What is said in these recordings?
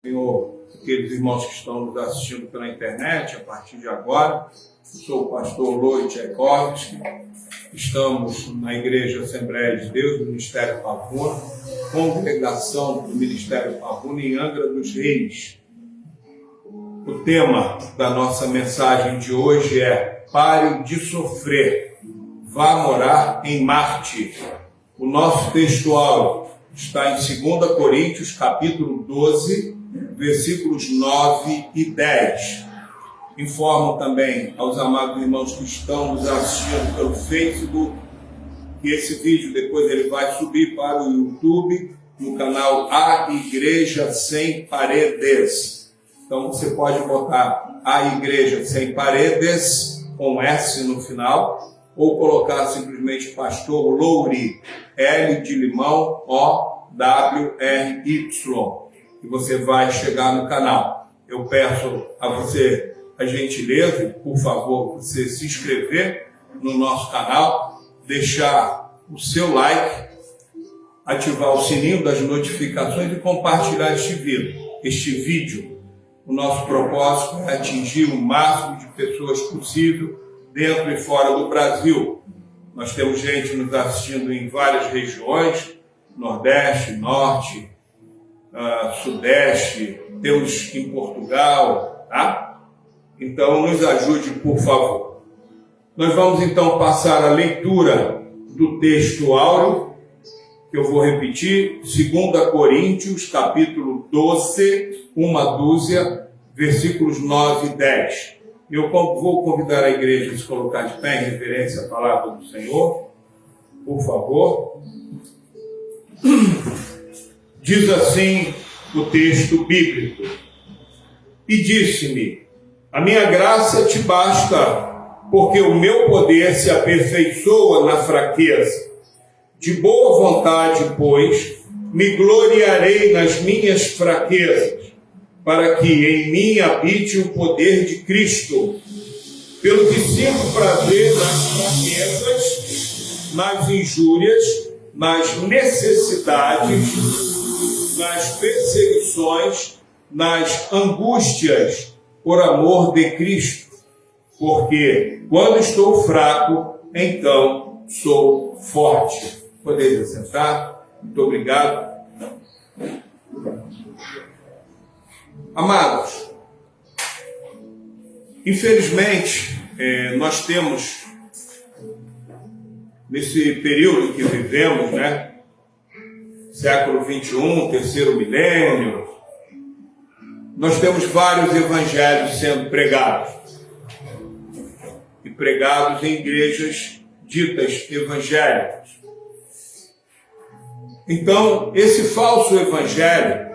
Senhor, aqueles irmãos que estão nos assistindo pela internet, a partir de agora. Eu sou o pastor Loi Tchaikovsky. Estamos na Igreja Assembleia de Deus, do Ministério Pavuna, congregação do Ministério Pavuna em Angra dos Reis. O tema da nossa mensagem de hoje é: pare de sofrer, vá morar em Marte. O nosso textual está em 2 Coríntios, capítulo 12, versículos 9 e 10. Informo também aos amados irmãos que estão nos assistindo pelo Facebook que esse vídeo depois ele vai subir para o YouTube, no canal A Igreja Sem Paredes. Então você pode botar A Igreja Sem Paredes, com S no final, ou colocar simplesmente Pastor Louri, L de limão, O-W-R-Y, e você vai chegar no canal. Eu peço a você a gentileza, por favor, você se inscrever no nosso canal, deixar o seu like, ativar o sininho das notificações e compartilhar este vídeo. O nosso propósito é atingir o máximo de pessoas possível dentro e fora do Brasil. Nós temos gente nos assistindo em várias regiões, Nordeste, Norte, Sudeste, temos em Portugal, tá? Então, nos ajude, por favor. Nós vamos, então, passar a leitura do texto áureo, que eu vou repetir, 2 Coríntios, capítulo 12, uma dúzia, versículos 9 e 10. Eu vou convidar a igreja a se colocar de pé em referência à palavra do Senhor, por favor. Diz assim o texto bíblico: e disse-me: a minha graça te basta, porque o meu poder se aperfeiçoa na fraqueza. De boa vontade, pois, me gloriarei nas minhas fraquezas, para que em mim habite o poder de Cristo. Pelo que sinto prazer nas fraquezas, nas injúrias, nas necessidades, nas perseguições, nas angústias, por amor de Cristo, porque quando estou fraco, então sou forte. Podeis assentar? Muito obrigado. Amados, infelizmente, nós temos, nesse período que vivemos, século 21, terceiro milênio, nós temos vários evangelhos sendo pregados. E pregados em igrejas ditas evangélicas. Então, esse falso evangelho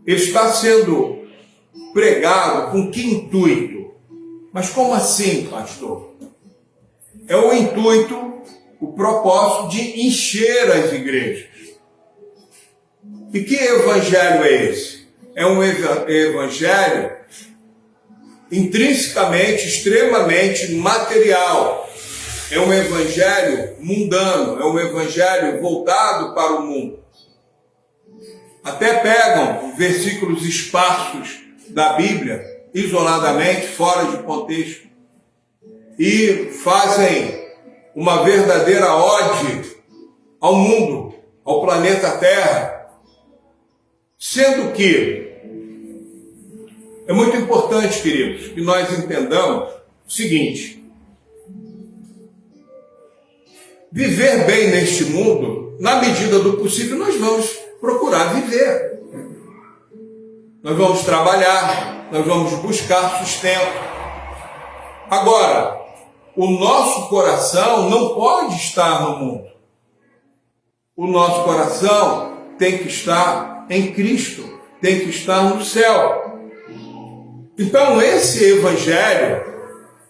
está sendo pregado com que intuito? Mas como assim, pastor? É o intuito, o propósito de encher as igrejas. E que evangelho é esse? É um evangelho intrinsecamente, extremamente material. É um evangelho mundano, é um evangelho voltado para o mundo. Até pegam versículos esparsos da Bíblia, isoladamente, fora de contexto, e fazem uma verdadeira ode ao mundo, ao planeta Terra, sendo que é muito importante, queridos, que nós entendamos o seguinte: viver bem neste mundo, na medida do possível, nós vamos procurar viver. Nós vamos trabalhar, nós vamos buscar sustento. Agora, o nosso coração não pode estar no mundo. O nosso coração tem que estar em Cristo, tem que estar no céu. Então, esse evangelho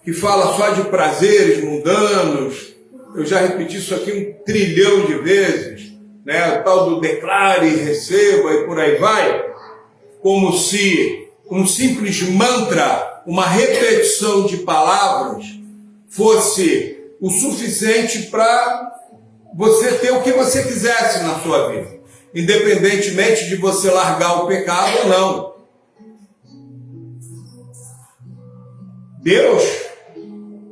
que fala só de prazeres mundanos, eu já repeti isso aqui 1 trilhão de vezes, o tal do declare e receba e por aí vai, como se um simples mantra, uma repetição de palavras, fosse o suficiente para você ter o que você quisesse na sua vida. independentemente de você largar o pecado ou não. Deus,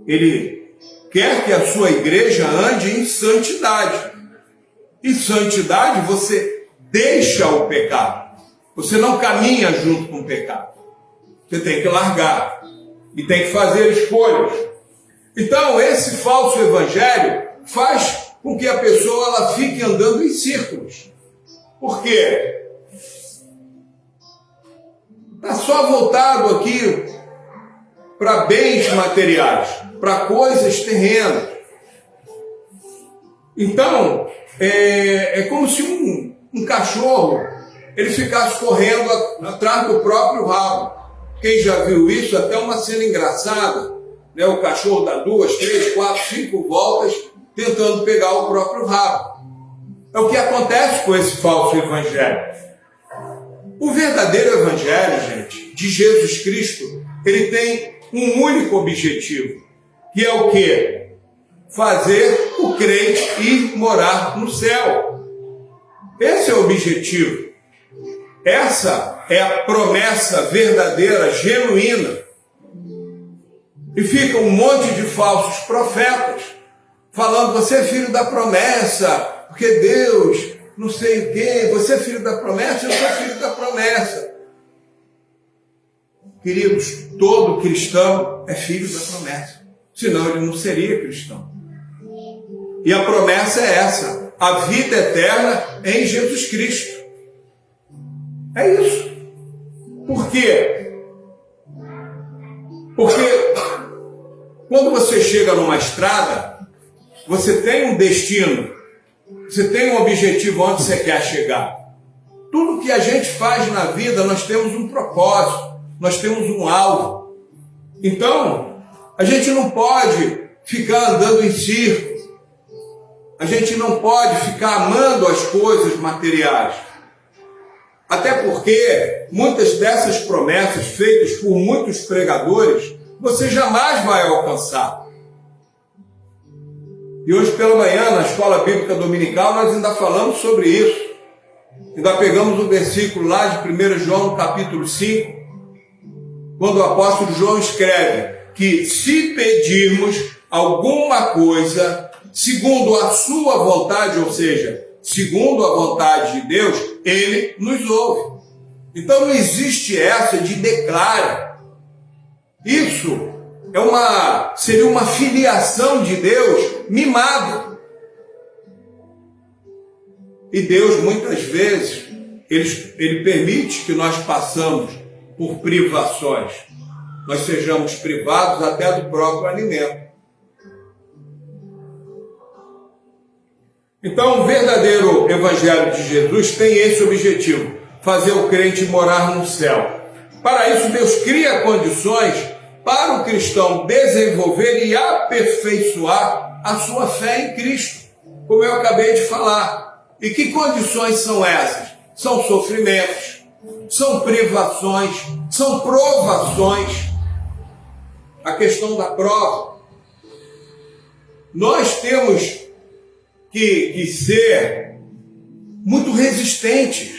Ele quer que a sua igreja ande em santidade. Em santidade você deixa o pecado. Você não caminha junto com o pecado. Você tem que largar. E tem que fazer escolhas. Então, esse falso evangelho faz com que a pessoa ela fique andando em círculos. Por quê? Está só voltado aqui para bens materiais, para coisas terrenas. Então, é como se um cachorro ele ficasse correndo atrás do próprio rabo. Quem já viu isso? Até uma cena engraçada, né? O cachorro dá 2, 3, 4, 5 voltas tentando pegar o próprio rabo. É o que acontece com esse falso evangelho. O verdadeiro evangelho, gente, de Jesus Cristo, ele tem um único objetivo, que é o quê? Fazer o crente ir morar no céu. Esse é o objetivo. Essa é a promessa verdadeira, genuína. E fica um monte de falsos profetas falando, você é filho da promessa, porque Deus, não sei o quê, você é filho da promessa, eu sou filho da promessa. Queridos, todo cristão é filho da promessa, senão ele não seria cristão. E a promessa é essa, a vida eterna em Jesus Cristo. É isso. Por quê? Porque quando você chega numa estrada, você tem um destino, você tem um objetivo onde você quer chegar. Tudo que a gente faz na vida, nós temos um propósito, nós temos um alvo. Então, a gente não pode ficar andando em círculo, a gente não pode ficar amando as coisas materiais. Até porque muitas dessas promessas feitas por muitos pregadores, você jamais vai alcançar. E hoje pela manhã, na Escola Bíblica Dominical, nós ainda falamos sobre isso. Ainda pegamos o versículo lá de 1 João, no capítulo 5, quando o apóstolo João escreve que se pedirmos alguma coisa segundo a sua vontade, ou seja, segundo a vontade de Deus, Ele nos ouve. Então não existe essa de declara. Isso seria uma filiação de Deus mimado. E Deus muitas vezes, Ele permite que nós passamos por privações. Nós sejamos privados até do próprio alimento. Então, o verdadeiro evangelho de Jesus tem esse objetivo, fazer o crente morar no céu. Para isso, Deus cria condições para o cristão desenvolver e aperfeiçoar a sua fé em Cristo, como eu acabei de falar. E que condições são essas? São sofrimentos, são privações, são provações. A questão da prova. Nós temos que ser muito resistentes.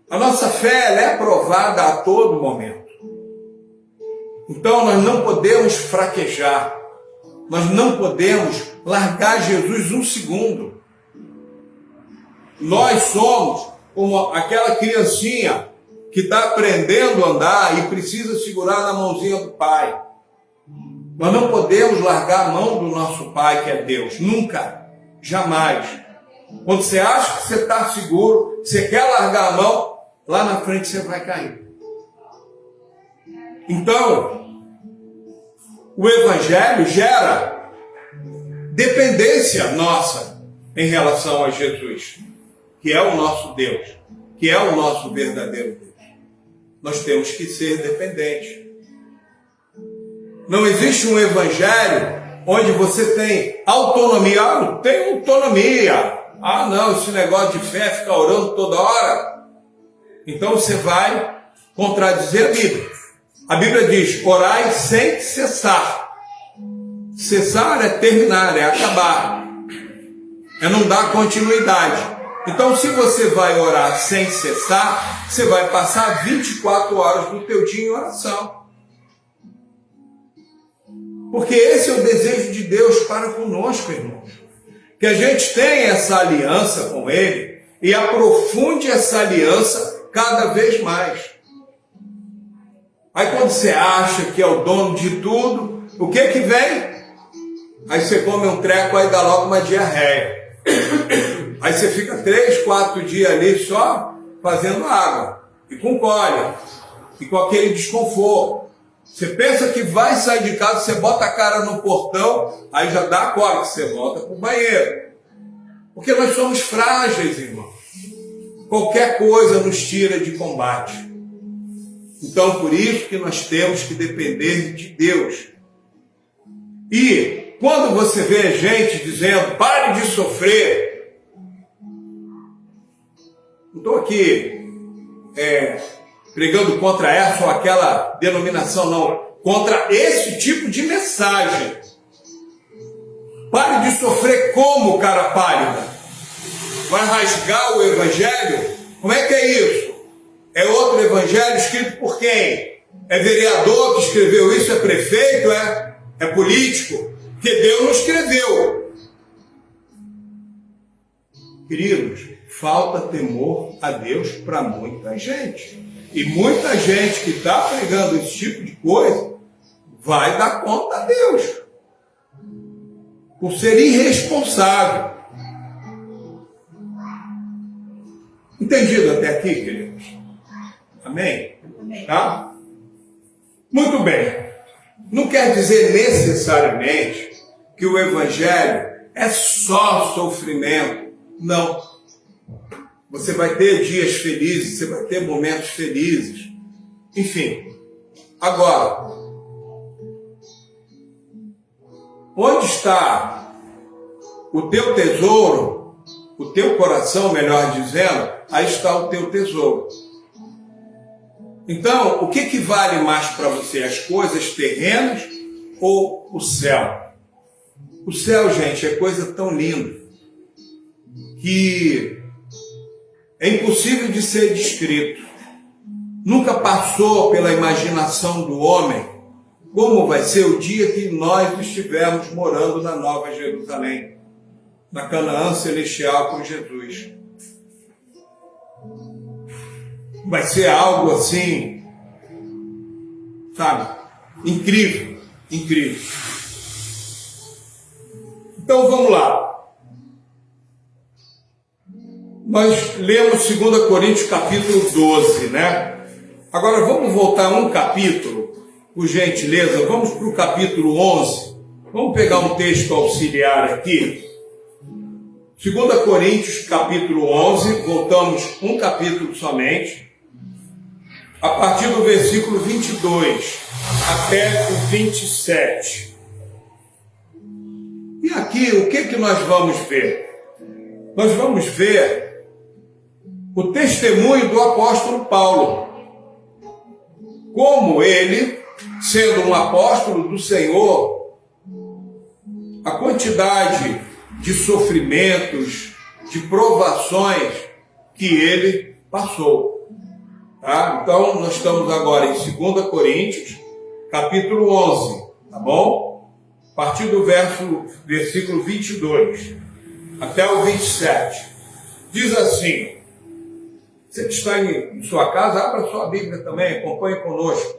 A nossa fé ela é provada a todo momento. Então nós não podemos fraquejar. Nós não podemos largar Jesus um segundo. Nós somos como aquela criancinha que está aprendendo a andar e precisa segurar na mãozinha do pai. Nós não podemos largar a mão do nosso pai, que é Deus. Nunca. Jamais. Quando você acha que você está seguro, você quer largar a mão, lá na frente você vai cair. Então, o Evangelho gera dependência nossa em relação a Jesus, que é o nosso Deus, que é o nosso verdadeiro Deus. Nós temos que ser dependentes. Não existe um Evangelho onde você tem autonomia. Ah, não tem autonomia. Ah, não, esse negócio de fé, ficar orando toda hora. Então você vai contradizer a Bíblia. A Bíblia diz, orai sem cessar. Cessar é terminar, é acabar. É não dar continuidade. Então, se você vai orar sem cessar, você vai passar 24 horas do teu dia em oração. Porque esse é o desejo de Deus para conosco, irmãos. Que a gente tenha essa aliança com Ele e aprofunde essa aliança cada vez mais. Aí quando você acha que é o dono de tudo, o que que vem? Aí você come um treco, aí dá logo uma diarreia. Aí você fica 3, 4 dias ali só fazendo água, e com cólica, e com aquele desconforto. Você pensa que vai sair de casa, você bota a cara no portão, aí já dá a cólica, você volta para o banheiro. Porque nós somos frágeis, irmão. Qualquer coisa nos tira de combate. Então, por isso que nós temos que depender de Deus. E quando você vê gente dizendo, pare de sofrer, não estou aqui pregando contra essa ou aquela denominação, não. Contra esse tipo de mensagem. Pare de sofrer como, cara pálida? Vai rasgar o evangelho? Como é que é isso? É outro evangelho escrito por quem? É vereador que escreveu isso? É prefeito? É político? Que Deus não escreveu. Queridos, falta temor a Deus para muita gente. E muita gente que está pregando esse tipo de coisa vai dar conta a Deus. Por ser irresponsável. Entendido até aqui, queridos? Amém? Amém. Tá? Muito bem. Não quer dizer necessariamente que o evangelho é só sofrimento. Não. Você vai ter dias felizes, você vai ter momentos felizes. Enfim. Agora, onde está o teu tesouro, o teu coração, melhor dizendo, aí está o teu tesouro. Então, o que vale mais para você? As coisas terrenas ou o céu? O céu, gente, é coisa tão linda que é impossível de ser descrito. Nunca passou pela imaginação do homem como vai ser o dia que nós estivermos morando na Nova Jerusalém, na Canaã celestial com Jesus. Vai ser algo assim, sabe? Incrível, incrível. Então vamos lá. Nós lemos 2 Coríntios capítulo 12, né? Agora vamos voltar um capítulo, por gentileza, vamos para o capítulo 11. Vamos pegar um texto auxiliar aqui. 2 Coríntios capítulo 11, voltamos um capítulo somente. A partir do versículo 22 até o 27. E aqui, o que nós vamos ver? Nós vamos ver o testemunho do apóstolo Paulo. Como ele, sendo um apóstolo do Senhor, a quantidade de sofrimentos, de provações que ele passou. Tá? Então, nós estamos agora em 2 Coríntios, capítulo 11, tá bom? A partir do versículo 22 até o 27. Diz assim, você que está em sua casa, abra sua Bíblia também, acompanhe conosco.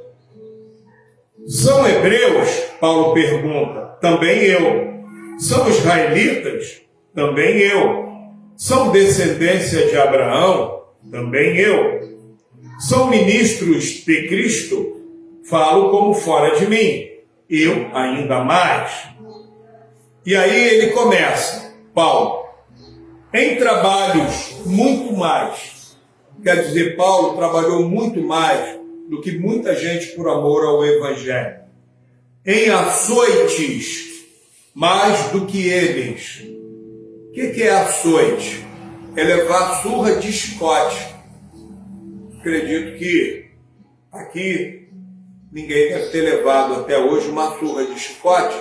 São hebreus? Paulo pergunta. Também eu. São israelitas? Também eu. São descendência de Abraão? Também eu. São ministros de Cristo? Falo como fora de mim. Eu ainda mais. E aí ele começa, Paulo, em trabalhos muito mais. Quer dizer, Paulo trabalhou muito mais do que muita gente por amor ao Evangelho. Em açoites, mais do que eles. O que é açoite? É levar surra de chicote. Acredito que aqui ninguém deve ter levado até hoje uma surra de chicote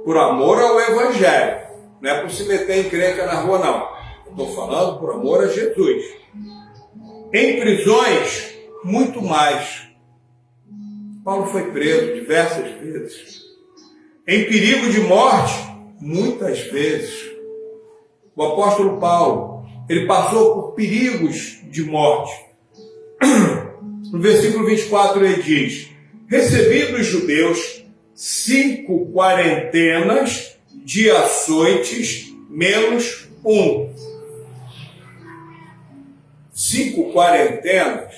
por amor ao Evangelho. Não é por se meter em encrenca na rua, não. Estou falando por amor a Jesus. Em prisões, muito mais. Paulo foi preso diversas vezes. Em perigo de morte, muitas vezes. O apóstolo Paulo, ele passou por perigos de morte. No versículo 24 ele diz: recebi dos judeus 5 quarentenas de açoites, menos 1. 5 quarentenas,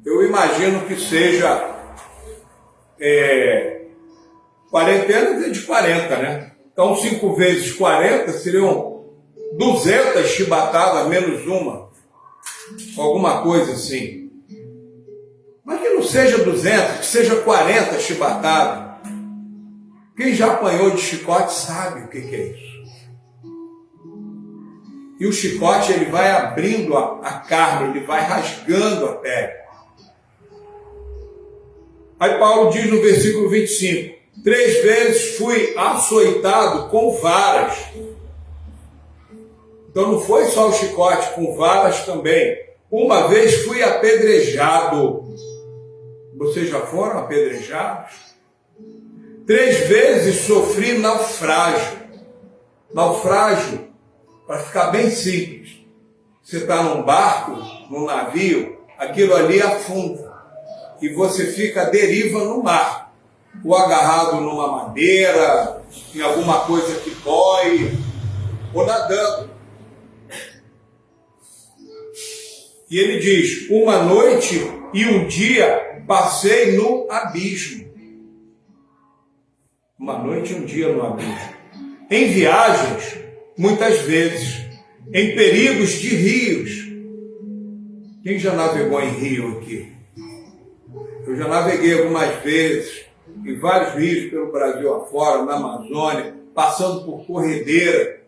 eu imagino que seja quarentenas é de 40, né? Então 5 vezes 40 seriam 200 chibatadas menos uma, alguma coisa assim. Mas que não seja 200, que seja 40 chibatadas. Quem já apanhou de chicote sabe o que é isso. E o chicote, ele vai abrindo a carne, ele vai rasgando a pele. Aí Paulo diz no versículo 25: 3 vezes fui açoitado com varas. Então não foi só o chicote, com varas também. Uma vez fui apedrejado. Vocês já foram apedrejados? 3 vezes sofri naufrágio. Naufrágio, para ficar bem simples, você está num barco, num navio, aquilo ali afunda. E você fica à deriva no mar. Ou agarrado numa madeira, em alguma coisa que boie, ou nadando. E ele diz: uma noite e um dia passei no abismo. Uma noite e um dia no abismo. Em viagens, muitas vezes. Em perigos de rios. Quem já navegou em rio aqui? Eu já naveguei algumas vezes em vários rios pelo Brasil afora, na Amazônia, passando por Corredeira,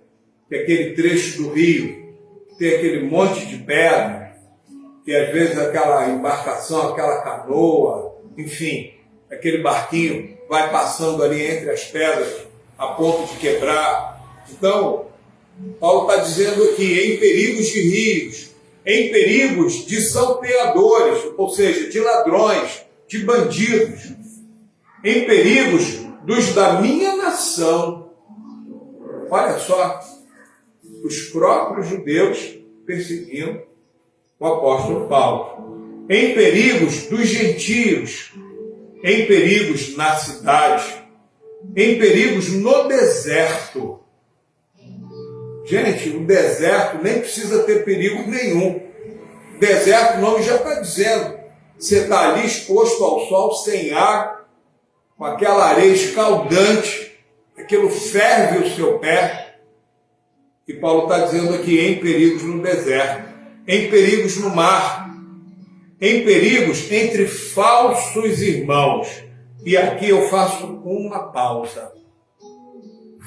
que é aquele trecho do rio, que tem aquele monte de pedra, e às vezes aquela embarcação, aquela canoa, enfim, aquele barquinho vai passando ali entre as pedras a ponto de quebrar. Então, Paulo está dizendo aqui, em perigos de rios, em perigos de salteadores, ou seja, de ladrões, de bandidos, em perigos dos da minha nação. Olha só, os próprios judeus perseguindo o apóstolo Paulo. Em perigos dos gentios, em perigos na cidade, em perigos no deserto. Gente, o deserto nem precisa ter perigo nenhum. Deserto, o nome já está dizendo. Você está ali exposto ao sol, sem ar, com aquela areia escaldante, aquilo ferve o seu pé. E Paulo está dizendo aqui, em perigos no deserto, em perigos no mar, em perigos entre falsos irmãos. E aqui eu faço uma pausa.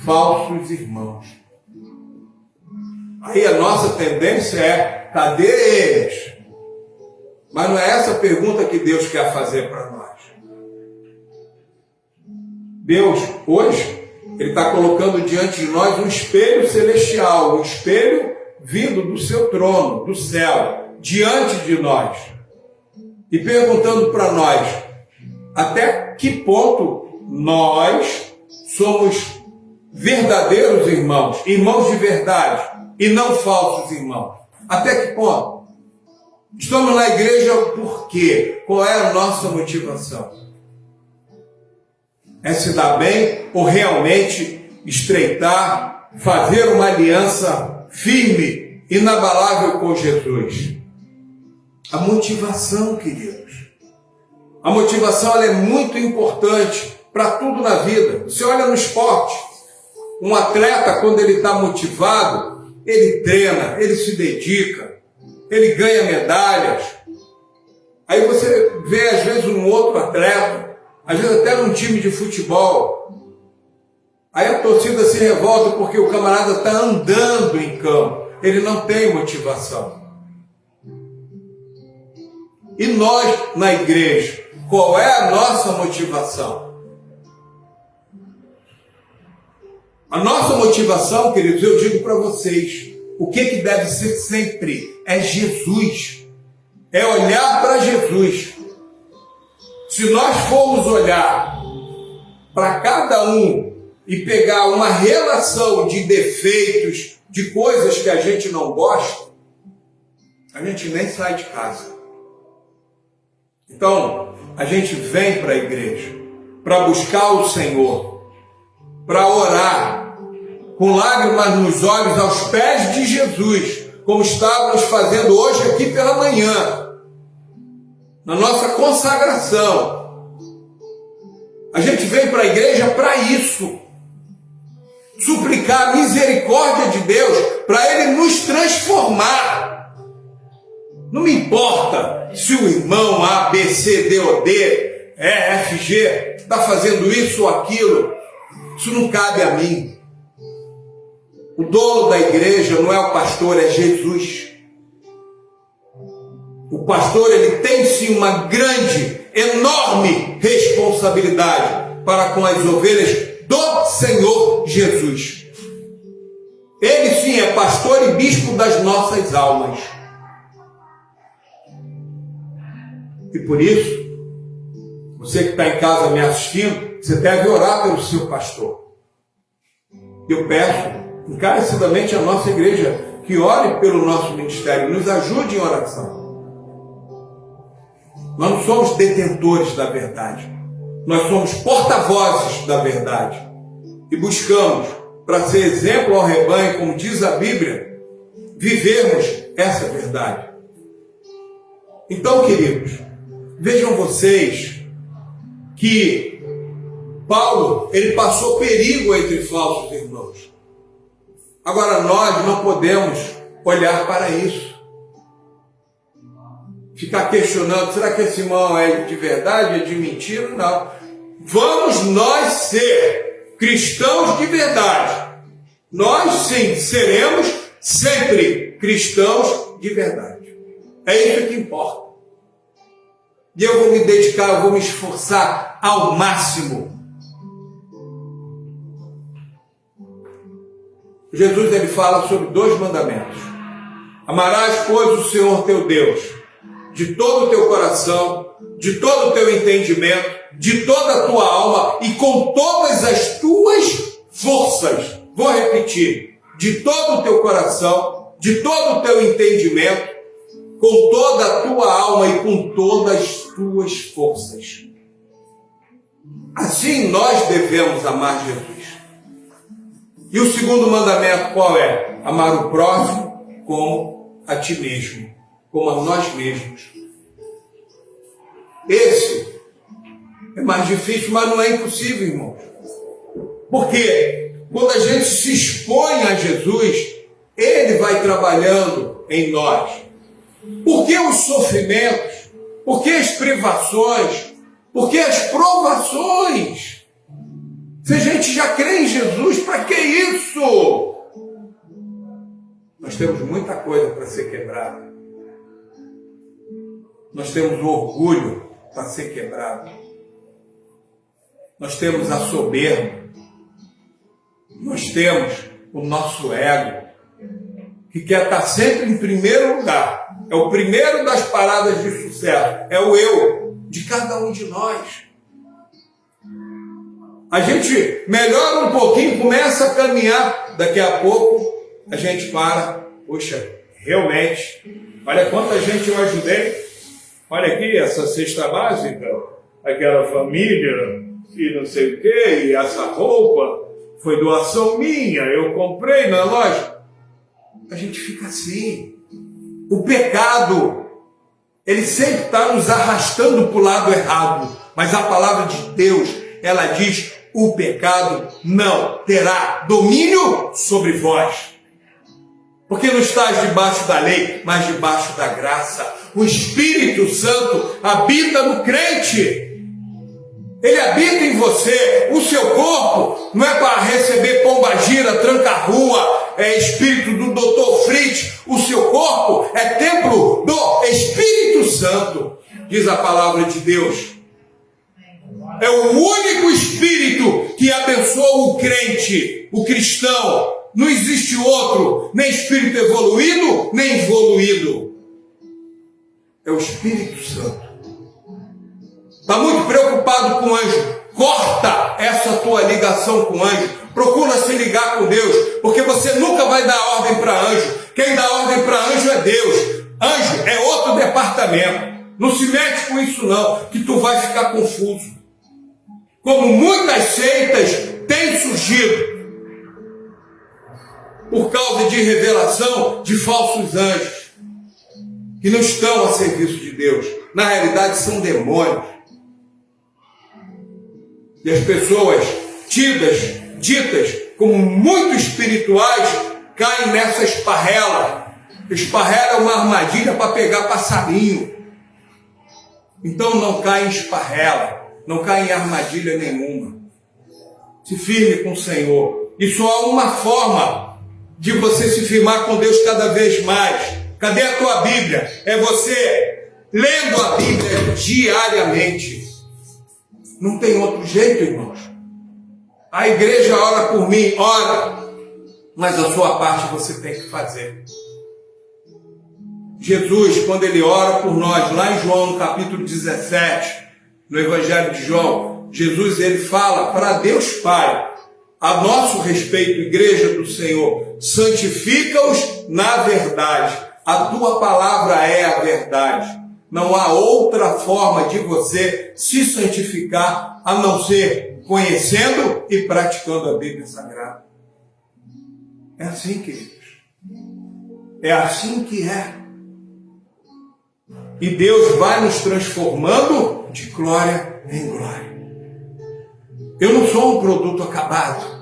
Falsos irmãos. Aí a nossa tendência é, cadê eles? Mas não é essa a pergunta que Deus quer fazer para nós. Deus, hoje, Ele está colocando diante de nós um espelho celestial, um espelho vindo do seu trono, do céu, diante de nós. E perguntando para nós, até que ponto nós somos verdadeiros irmãos, irmãos de verdade, e não falsos irmãos. Até que ponto? Estamos na igreja por quê? Qual é a nossa motivação? É se dar bem ou realmente estreitar, fazer uma aliança firme, inabalável com Jesus? A motivação, queridos. A motivação ela é muito importante para tudo na vida. Você olha no esporte, um atleta, quando ele está motivado, ele treina, ele se dedica, ele ganha medalhas. Aí você vê, às vezes, um outro atleta, às vezes até num time de futebol. Aí a torcida se revolta porque o camarada está andando em campo. Ele não tem motivação. E nós, na igreja, qual é a nossa motivação? A nossa motivação, queridos, eu digo para vocês, o que deve ser sempre? É Jesus. É olhar para Jesus. Se nós formos olhar para cada um e pegar uma relação de defeitos, de coisas que a gente não gosta, a gente nem sai de casa. Então, a gente vem para a igreja para buscar o Senhor, para orar, com lágrimas nos olhos aos pés de Jesus, como estávamos fazendo hoje aqui pela manhã, na nossa consagração. A gente vem para a igreja para isso, suplicar a misericórdia de Deus, para Ele nos transformar. Não me importa se o irmão A, B, C, D ou D, E, F, G está fazendo isso ou aquilo. Isso não cabe a mim. O dono da igreja não é o pastor, é Jesus. O pastor, ele tem sim uma grande, enorme responsabilidade para com as ovelhas do Senhor Jesus. Ele sim é pastor e bispo das nossas almas. E por isso, você que está em casa me assistindo, você deve orar pelo seu pastor. Eu peço encarecidamente à nossa igreja que ore pelo nosso ministério, nos ajude em oração. Nós não somos detentores da verdade, nós somos porta-vozes da verdade e buscamos, para ser exemplo ao rebanho, como diz a Bíblia, vivermos essa verdade. Então, queridos, vejam vocês que Paulo, ele passou perigo entre falsos irmãos. Agora nós não podemos olhar para isso, ficar questionando, será que esse irmão é de verdade, é de mentira? Não. Vamos nós ser cristãos de verdade. Nós sim seremos sempre cristãos de verdade. É isso que importa. E eu vou me dedicar, eu vou me esforçar ao máximo. Jesus, ele fala sobre 2 mandamentos. Amarás, pois, o Senhor teu Deus de todo o teu coração, de todo o teu entendimento, de toda a tua alma e com todas as tuas forças. Vou repetir. De todo o teu coração, de todo o teu entendimento, com toda a tua alma e com todas as tuas forças. Assim nós devemos amar Jesus. E o segundo mandamento qual é? Amar o próximo como a ti mesmo, como a nós mesmos. Esse é mais difícil, mas não é impossível, irmãos. Porque quando a gente se expõe a Jesus, Ele vai trabalhando em nós. Por que os sofrimentos? Por que as privações? Por que as provações? Se a gente já crê em Jesus, para que isso? Nós temos muita coisa para ser quebrada. Nós temos o orgulho para ser quebrado. Nós temos a soberba. Nós temos o nosso ego, que quer estar sempre em primeiro lugar. É o primeiro das paradas de sucesso. É o eu de cada um de nós. A gente melhora um pouquinho, começa a caminhar. Daqui a pouco a gente para. Poxa, realmente, olha quanta gente eu ajudei. Olha aqui, essa cesta básica, aquela família e não sei o quê, e essa roupa foi doação minha, eu comprei na loja. A gente fica assim. O pecado, ele sempre está nos arrastando para o lado errado. Mas a palavra de Deus, ela diz, o pecado não terá domínio sobre vós. Porque não estás debaixo da lei, mas debaixo da graça. O Espírito Santo habita no crente. Ele habita em você. O seu corpo não é para receber pombagira, tranca-rua, espírito do Dr. Fritz. O seu corpo é templo do Espírito Santo, diz a palavra de Deus. É o único Espírito que abençoa o crente. o cristão. Não existe outro, nem espírito evoluído, nem evoluído. É o Espírito Santo. Está muito preocupado com o anjo. Corta essa tua ligação com o anjo. Procura se ligar com Deus, porque você nunca vai dar ordem para anjo. Quem dá ordem para anjo é Deus. Anjo é outro departamento. Não se mete com isso não, que tu vai ficar confuso. Como muitas seitas têm surgido por causa de revelação de falsos anjos, que não estão a serviço de Deus. Na realidade são demônios. E as pessoas ditas como muito espirituais caem nessa esparrela. Esparrela é uma armadilha para pegar passarinho. Então não cai em esparrela, não cai em armadilha nenhuma. Se firme com o Senhor. E só há uma forma de você se firmar com Deus cada vez mais. Cadê a tua Bíblia? É você lendo a Bíblia diariamente. Não tem outro jeito, irmãos. A igreja ora por mim, ora. Mas a sua parte você tem que fazer. Jesus, quando ele ora por nós, lá em João, no capítulo 17, no Evangelho de João, Jesus, ele fala para Deus Pai, a nosso respeito, igreja do Senhor, santifica-os na verdade. A tua palavra é a verdade. Não há outra forma de você se santificar a não ser conhecendo e praticando a Bíblia Sagrada. É assim, queridos. É assim que é. E Deus vai nos transformando de glória em glória. Eu não sou um produto acabado.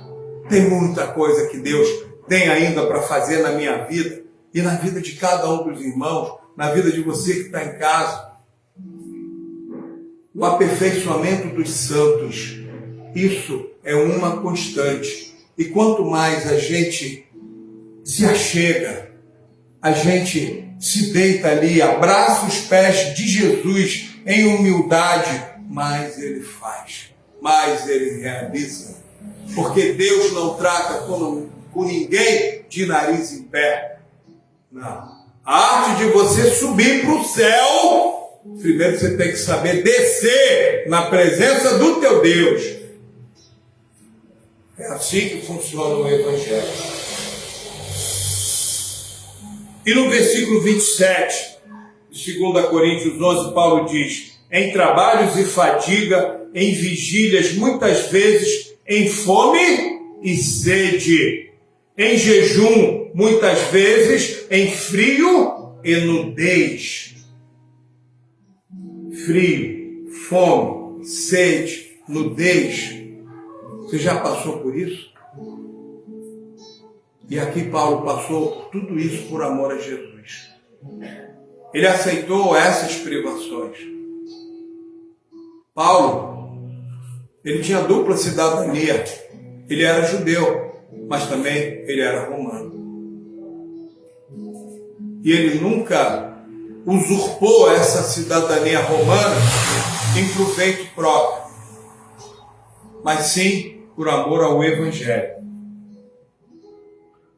Tem muita coisa que Deus tem ainda para fazer na minha vida e na vida de cada um dos irmãos, na vida de você que está em casa. O aperfeiçoamento dos santos, isso é uma constante. E quanto mais a gente se achega, a gente se deita ali, abraça os pés de Jesus em humildade, mais ele faz, mais ele realiza. Porque Deus não trata com ninguém de nariz em pé. Não. A arte de você subir para o céu, primeiro você tem que saber descer na presença do teu Deus. É assim que funciona o Evangelho. E no versículo 27, de 2 Coríntios 11, Paulo diz: em trabalhos e fadiga, em vigílias, muitas vezes em fome e sede, em jejum, muitas vezes em frio e nudez. Frio, fome, sede, nudez. Você já passou por isso? E aqui Paulo passou tudo isso por amor a Jesus. Ele aceitou essas privações. Paulo, ele tinha dupla cidadania. Ele era judeu, mas também ele era romano. E ele nunca usurpou essa cidadania romana em proveito próprio, mas sim por amor ao Evangelho.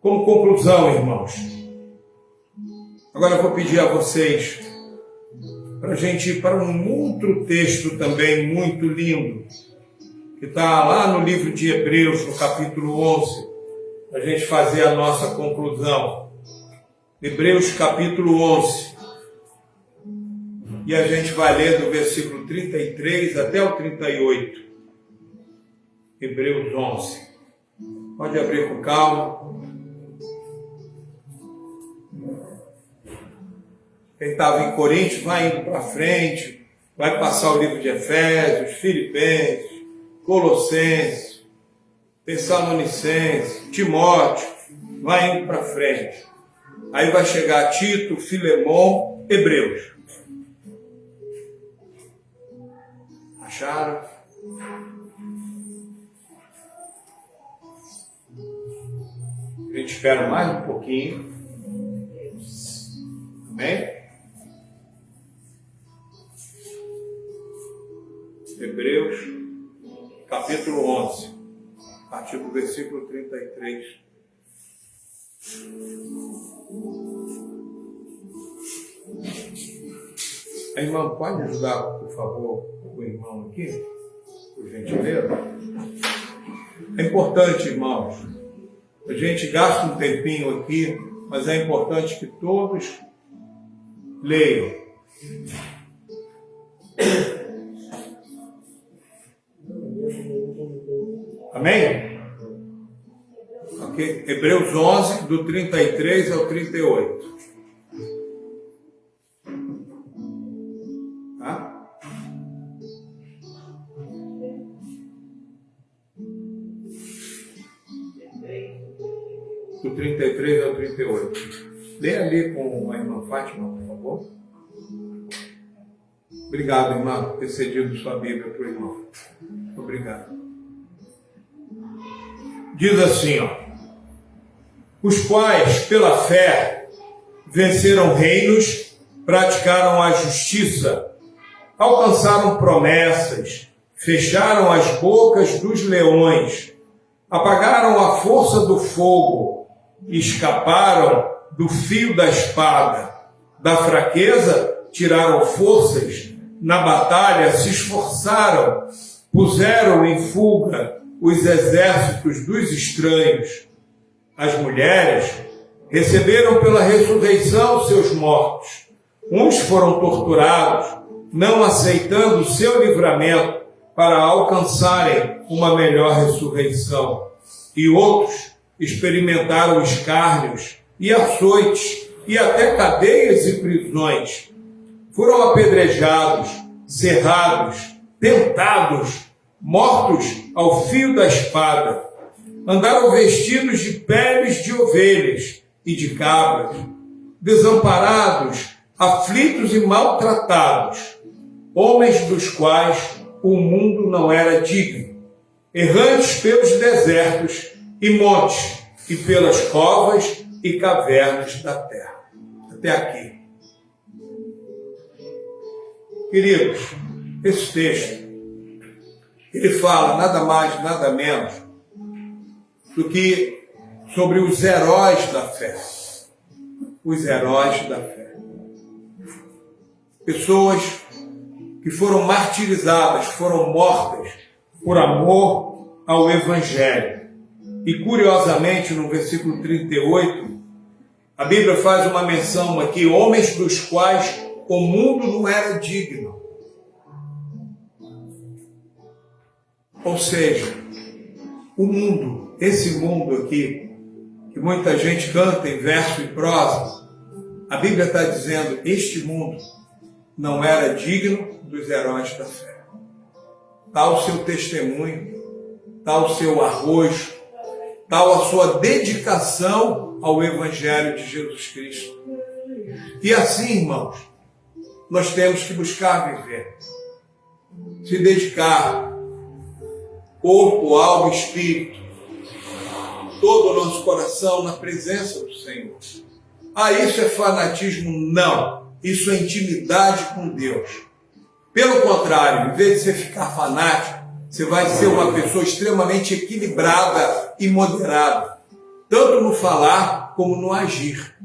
Como conclusão, irmãos, agora eu vou pedir a vocês para a gente ir para um outro texto também muito lindo, que está lá no livro de Hebreus, no capítulo 11, para a gente fazer a nossa conclusão. Hebreus capítulo 11. E a gente vai ler do versículo 33 até o 38. Hebreus 11. Pode abrir com calma. Quem estava em Coríntios vai indo para frente, vai passar o livro de Efésios, Filipenses, Colossenses, Tessalonicenses, Timóteo, vai indo para frente. Aí vai chegar Tito, Filemão, Hebreus. Acharam? A gente espera mais um pouquinho. Amém? Hebreus, capítulo 11, partir do versículo 33. A irmã pode ajudar, por favor, o irmão aqui, por gentileza? É importante, irmãos, a gente gasta um tempinho aqui, mas é importante que todos leiam. Amém? Okay. Hebreus 11, do 33 ao 38. Tá? Do 33 ao 38. Lê ali com a irmã Fátima, por favor. Obrigado, irmã, por ter cedido sua Bíblia para o irmão. Obrigado. Diz assim, ó: os quais, pela fé, venceram reinos, praticaram a justiça, alcançaram promessas, fecharam as bocas dos leões, apagaram a força do fogo, escaparam do fio da espada, da fraqueza tiraram forças, na batalha se esforçaram, puseram em fuga os exércitos dos estranhos. As mulheres receberam pela ressurreição seus mortos. Uns foram torturados, não aceitando o seu livramento para alcançarem uma melhor ressurreição. E outros experimentaram escárnios e açoites e até cadeias e prisões. Foram apedrejados, cerrados, tentados, mortos ao fio da espada. Andaram vestidos de peles de ovelhas e de cabras, desamparados, aflitos e maltratados, homens dos quais o mundo não era digno, errantes pelos desertos e montes, e pelas covas e cavernas da terra. Até aqui. Queridos, esse texto, ele fala nada mais, nada menos do que sobre os heróis da fé. Os heróis da fé. Pessoas que foram martirizadas, foram mortas por amor ao Evangelho. E curiosamente, no versículo 38, a Bíblia faz uma menção aqui, homens dos quais o mundo não era digno. Ou seja, o mundo, esse mundo aqui, que muita gente canta em verso e prosa, a Bíblia está dizendo, este mundo não era digno dos heróis da fé. Tal o seu testemunho, tal o seu arrojo, tal a sua dedicação ao Evangelho de Jesus Cristo. E assim, irmãos, nós temos que buscar viver, se dedicar, corpo, alma e espírito, todo o nosso coração na presença do Senhor. Ah, isso é fanatismo? Não. Isso é intimidade com Deus. Pelo contrário, em vez de você ficar fanático, você vai ser uma pessoa extremamente equilibrada e moderada, tanto no falar como no agir.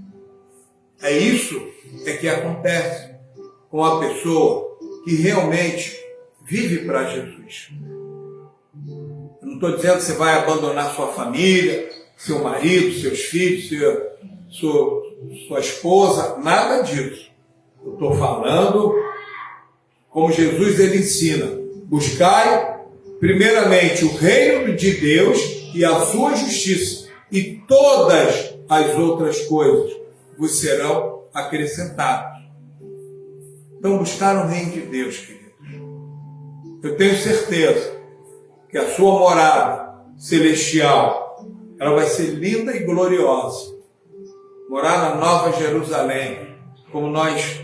É isso que acontece com a pessoa que realmente vive para Jesus. Eu não estou dizendo que você vai abandonar sua família, seu marido, seus filhos, sua esposa, nada disso. Eu estou falando como Jesus ele ensina. Buscai primeiramente o reino de Deus e a sua justiça, e todas as outras coisas vos serão acrescentadas. Então, buscar o reino de Deus, queridos. Eu tenho certeza que a sua morada celestial, ela vai ser linda e gloriosa. Morar na Nova Jerusalém, como nós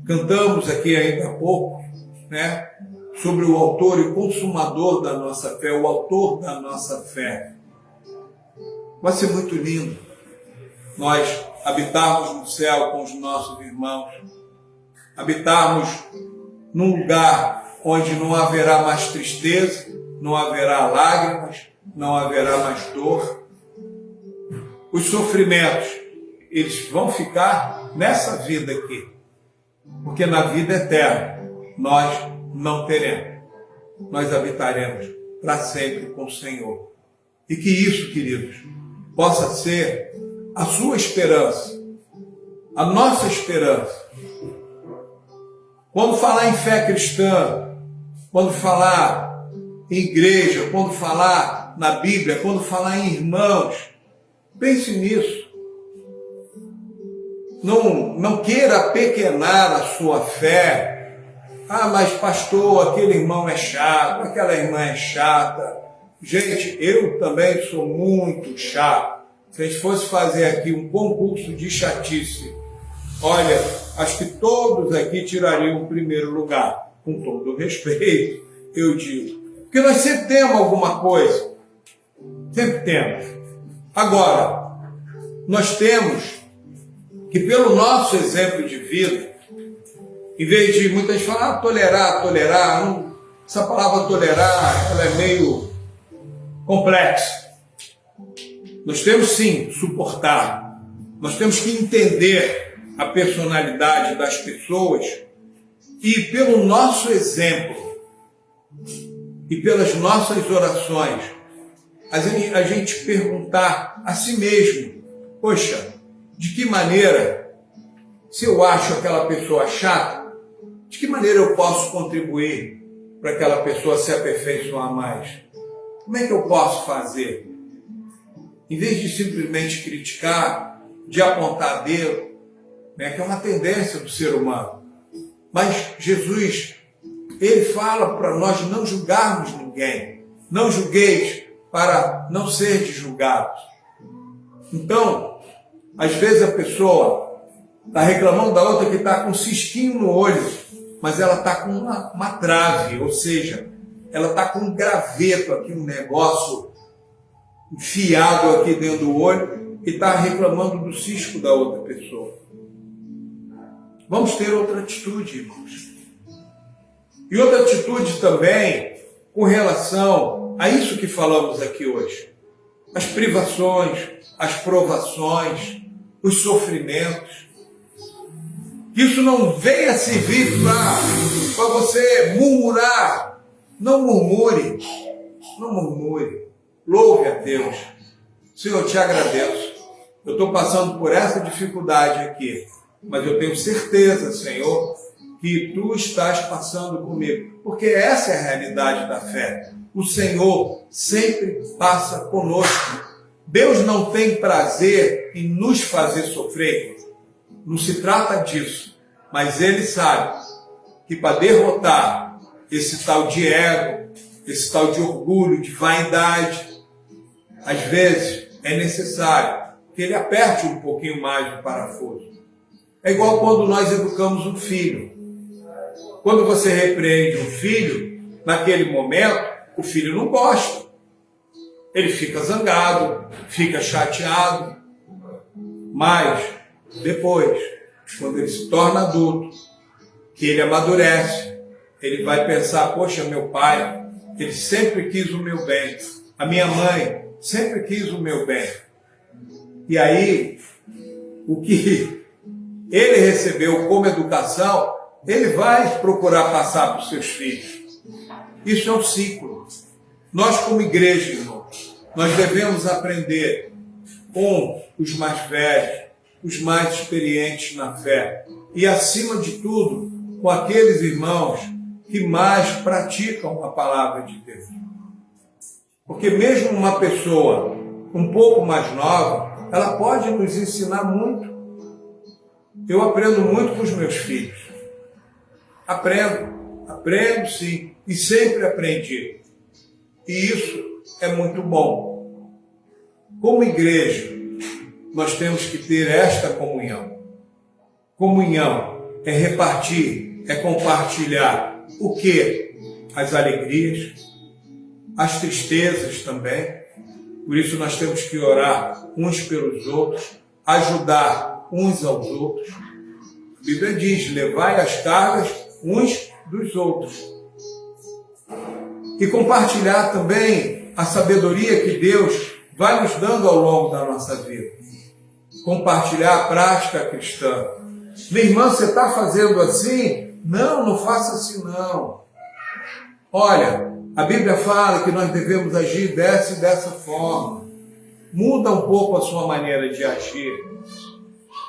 cantamos aqui ainda há pouco, né? Sobre o autor e consumador da nossa fé, o autor da nossa fé. Vai ser muito lindo nós habitarmos no céu com os nossos irmãos, habitarmos num lugar onde não haverá mais tristeza, não haverá lágrimas, não haverá mais dor. Os sofrimentos, eles vão ficar nessa vida aqui, porque na vida eterna nós não teremos. Nós habitaremos para sempre com o Senhor. E que isso, queridos, possa ser a sua esperança, a nossa esperança. Quando falar em fé cristã, quando falar em igreja, quando falar na Bíblia, quando falar em irmãos, pense nisso. Não queira pequenar a sua fé. Ah, mas pastor, aquele irmão é chato, aquela irmã é chata. Gente, eu também sou muito chato. Se a gente fosse fazer aqui um concurso de chatice, olha, acho que todos aqui tirariam o primeiro lugar. Com todo o respeito, eu digo. Porque nós sempre temos alguma coisa. Sempre temos. Agora, nós temos que, pelo nosso exemplo de vida, em vez de muita gente falar, tolerar, essa palavra tolerar, ela é meio complexa. Nós temos sim suportar, nós temos que entender a personalidade das pessoas e pelo nosso exemplo e pelas nossas orações, a gente perguntar a si mesmo, poxa, de que maneira, se eu acho aquela pessoa chata, de que maneira eu posso contribuir para aquela pessoa se aperfeiçoar mais? Como é que eu posso fazer? Em vez de simplesmente criticar, de apontar dedo, né, que é uma tendência do ser humano. Mas Jesus, ele fala para nós não julgarmos ninguém. Não julgueis para não ser julgados. Então, às vezes a pessoa está reclamando da outra que está com um cisquinho no olho, mas ela está com uma trave, ou seja, ela está com um graveto aqui, um negócio enfiado aqui dentro do olho e está reclamando do cisco da outra pessoa. Vamos ter outra atitude, irmãos. E outra atitude também com relação a isso que falamos aqui hoje. As privações, as provações, os sofrimentos. Isso não venha servir para você murmurar. Não murmure. Não murmure. Louve a Deus. Senhor, eu te agradeço. Eu estou passando por essa dificuldade aqui. Mas eu tenho certeza, Senhor, que Tu estás passando comigo. Porque essa é a realidade da fé. O Senhor sempre passa conosco. Deus não tem prazer em nos fazer sofrer. Não se trata disso. Mas Ele sabe que para derrotar esse tal de ego, esse tal de orgulho, de vaidade, às vezes é necessário que Ele aperte um pouquinho mais o parafuso. É igual quando nós educamos um filho. Quando você repreende um filho, naquele momento, o filho não gosta. Ele fica zangado, fica chateado. Mas, depois, quando ele se torna adulto, que ele amadurece, ele vai pensar, poxa, meu pai, ele sempre quis o meu bem. A minha mãe sempre quis o meu bem. E aí, o que ele recebeu como educação, ele vai procurar passar para os seus filhos. Isso é um ciclo. Nós, como igreja, irmãos, nós devemos aprender com os mais velhos, os mais experientes na fé. E, acima de tudo, com aqueles irmãos que mais praticam a palavra de Deus. Porque mesmo uma pessoa um pouco mais nova, ela pode nos ensinar muito. Eu aprendo muito com os meus filhos. Aprendo sim, e sempre aprendi. E isso é muito bom. Como igreja, nós temos que ter esta comunhão. Comunhão é repartir, é compartilhar o quê? As alegrias, as tristezas também. Por isso nós temos que orar uns pelos outros, ajudar uns aos outros. A Bíblia diz, levai as cargas uns dos outros. E compartilhar também a sabedoria que Deus vai nos dando ao longo da nossa vida. Compartilhar a prática cristã. Minha irmã, você está fazendo assim? Não, não faça assim não. Olha, a Bíblia fala que nós devemos agir dessa e dessa forma. Muda um pouco a sua maneira de agir.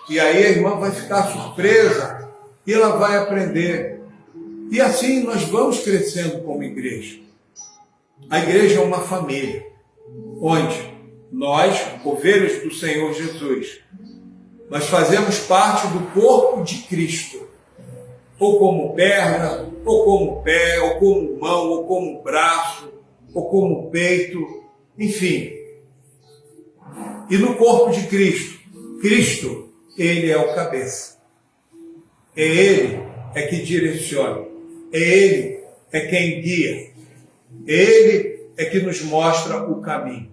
E aí a irmã vai ficar surpresa e ela vai aprender. E assim nós vamos crescendo como igreja. A igreja é uma família, onde nós, ovelhas do Senhor Jesus, nós fazemos parte do corpo de Cristo. Ou como perna, ou como pé, ou como mão, ou como braço, ou como peito, enfim. E no corpo de Cristo, Cristo, Ele é o cabeça. É Ele que direciona. É Ele quem guia. Ele que nos mostra o caminho.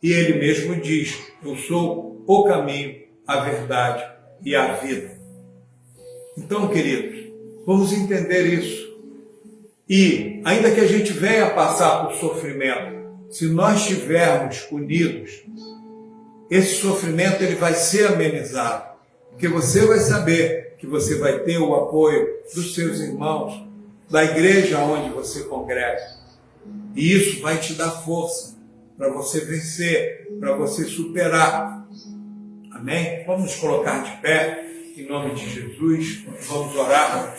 E Ele mesmo diz, eu sou o caminho, a verdade e a vida. Então, queridos, vamos entender isso. E, ainda que a gente venha passar por sofrimento, se nós estivermos unidos, esse sofrimento ele vai ser amenizado. Porque você vai saber que você vai ter o apoio dos seus irmãos, da igreja onde você congrega. E isso vai te dar força para você vencer, para você superar. Amém? Vamos nos colocar de pé, em nome de Jesus. Vamos orar.